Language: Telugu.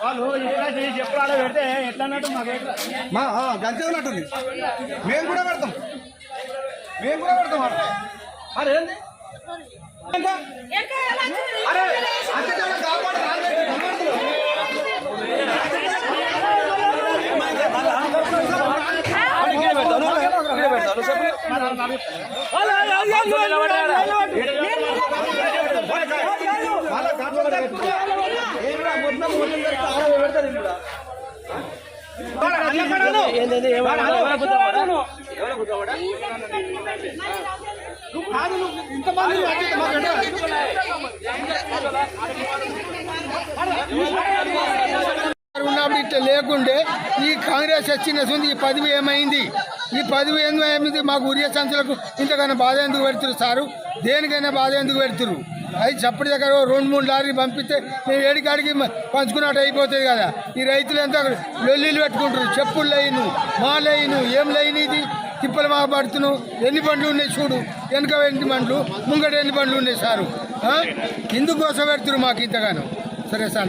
వాళ్ళు ఎప్పుడు ఆడ పెడితే ఎట్లా అన్నట్టు మాకు గంతే ఉన్నట్టుంది. మేము కూడా పెడతాం అరే ఏంది అరే ఉన్నప్పుడు ఇట్లా లేకుండే ఈ కాంగ్రెస్ వచ్చిన ఈ పదవి ఏమైంది? ఈ పదవి ఎందుకు ఏమైంది? మాకు ఉరియ సంచులకు ఇంతకన్నా బాధ ఎందుకు పెడుతురు సారు? దేనికైనా బాధ ఎందుకు పెడుతురు? అది చప్పటి దగ్గర 2-3 లారీలు పంపిస్తే మేము ఏడికాడికి పంచుకున్నట్టు అయిపోతుంది కదా. ఈ రైతులు ఎంత లొల్లీలు పెట్టుకుంటారు. చెప్పులు లైను, మా లైను, ఏం లైన్ ఇది? తిప్పలు మా పడుతున్నావు. ఎన్ని బండ్లు ఉన్నాయి చూడు, వెనుక ఎన్ని బండ్లు, ముంగట ఎన్ని బండ్లు ఉన్నాయి సారు? ఇందుకోసం పెడుతురు మాకు ఇంతగానో. సరే సార్.